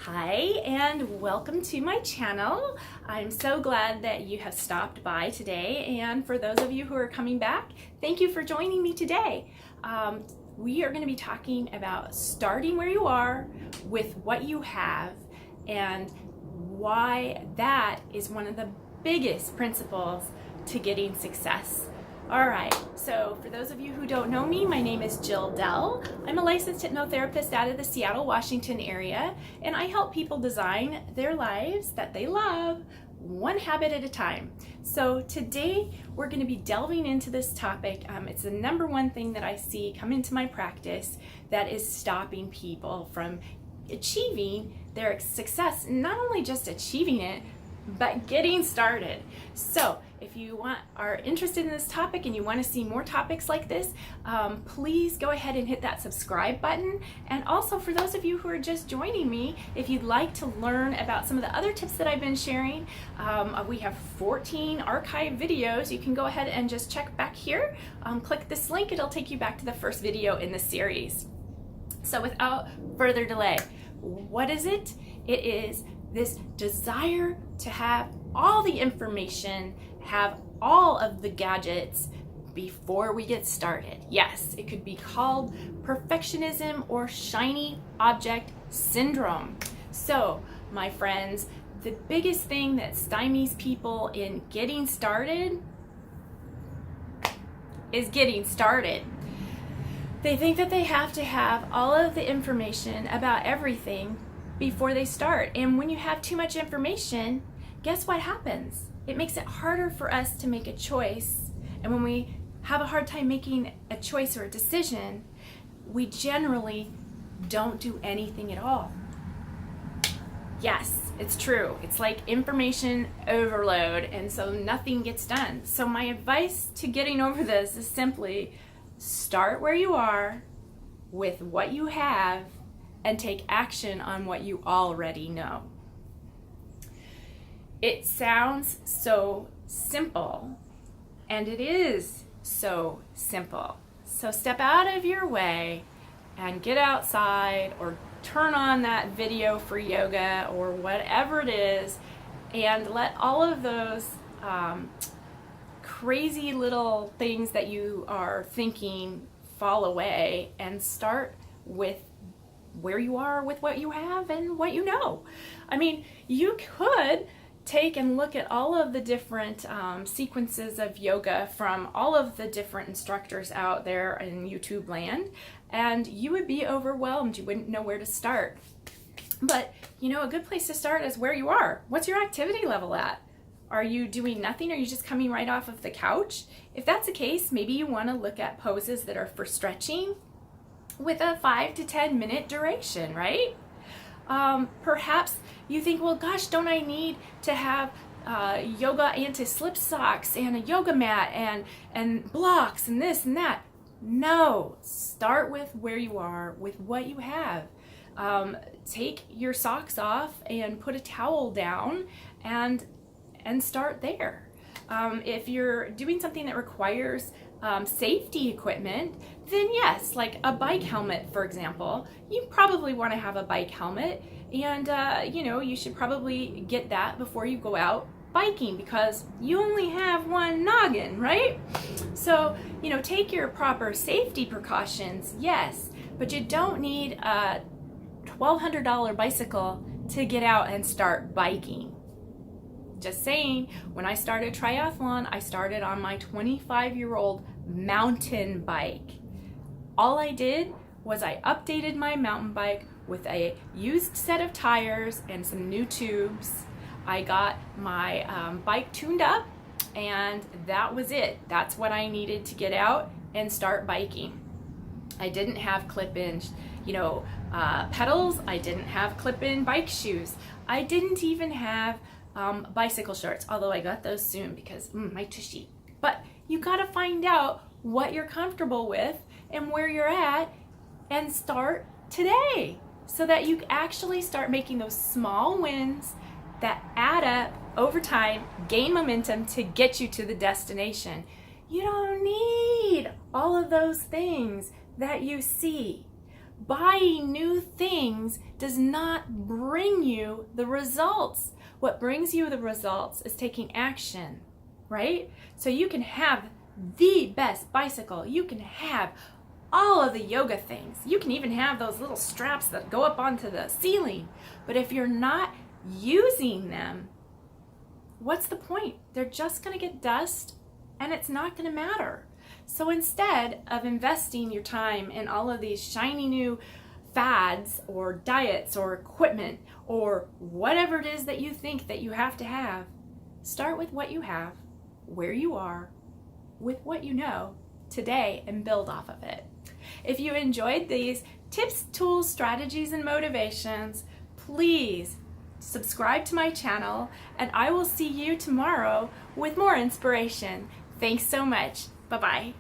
Hi and welcome to my channel. I'm so glad that you have stopped by today, and for those of you who are coming back, thank you for joining me today. We are going to be talking about starting where you are with what you have and why that is one of the biggest principles to getting success. All right, so for those of you who don't know me, my name is Jill Dell. I'm a licensed hypnotherapist out of the Seattle, Washington area, and I help people design their lives that they love one habit at a time. So today we're going to be delving into this topic. It's the number one thing that I see come into my practice that is stopping people from achieving their success, not only just achieving it, but getting started. So if you are interested in this topic and you want to see more topics like this, please go ahead and hit that subscribe button. And also for those of you who are just joining me, if you'd like to learn about some of the other tips that I've been sharing, we have 14 archived videos. You can go ahead and just check back here. Click this link, it'll take you back to the first video in the series. So without further delay, what is it? It is this desire to have all the information, have all of the gadgets before we get started. Yes, it could be called perfectionism or shiny object syndrome. So, my friends, the biggest thing that stymies people in getting started is getting started. They think that they have to have all of the information about everything before they start. And when you have too much information, guess what happens? It makes it harder for us to make a choice. And when we have a hard time making a choice or a decision, we generally don't do anything at all. Yes, it's true. It's like information overload, and so nothing gets done. So my advice to getting over this is simply start where you are with what you have and take action on what you already know. It sounds so simple, and it is so simple. So step out of your way and get outside or turn on that video for yoga or whatever it is, and let all of those crazy little things that you are thinking fall away and start with where you are with what you have and what you know. I mean, you could take and look at all of the different sequences of yoga from all of the different instructors out there in YouTube land, and you would be overwhelmed. You wouldn't know where to start. But you know, a good place to start is where you are. What's your activity level at? Are you doing nothing? Are you just coming right off of the couch? If that's the case, maybe you want to look at poses that are for stretching with a 5 to 10 minute duration, right? Perhaps you think, well, gosh, don't I need to have yoga anti-slip socks and a yoga mat and blocks and this and that? No, start with where you are with what you have. Take your socks off and put a towel down and start there. If you're doing something that requires safety equipment, then yes, like a bike helmet, for example, you probably want to have a bike helmet, and you know, you should probably get that before you go out biking, because you only have one noggin, right? So, you know, take your proper safety precautions, yes, but you don't need a $1,200 bicycle to get out and start biking. Just saying, when I started triathlon, I started on my 25-year-old mountain bike. All I did was I updated my mountain bike with a used set of tires and some new tubes. I got my bike tuned up, and that was it. That's what I needed to get out and start biking. I didn't have clip-in, pedals. I didn't have clip-in bike shoes. I didn't even have bicycle shorts, although I got those soon because my tushy. But you got to find out what you're comfortable with and where you're at and start today, so that you actually start making those small wins that add up over time, gain momentum to get you to the destination. You don't need all of those things that you see. Buying new things does not bring you the results. What brings you the results is taking action, right? So you can have the best bicycle. You can have all of the yoga things. You can even have those little straps that go up onto the ceiling. But if you're not using them, what's the point? They're just going to get dust and it's not going to matter. So instead of investing your time in all of these shiny new fads or diets or equipment or whatever it is that you think that you have to have, start with what you have, where you are, with what you know today, and build off of it. If you enjoyed these tips, tools, strategies, and motivations, please subscribe to my channel, and I will see you tomorrow with more inspiration. Thanks so much. Bye-bye.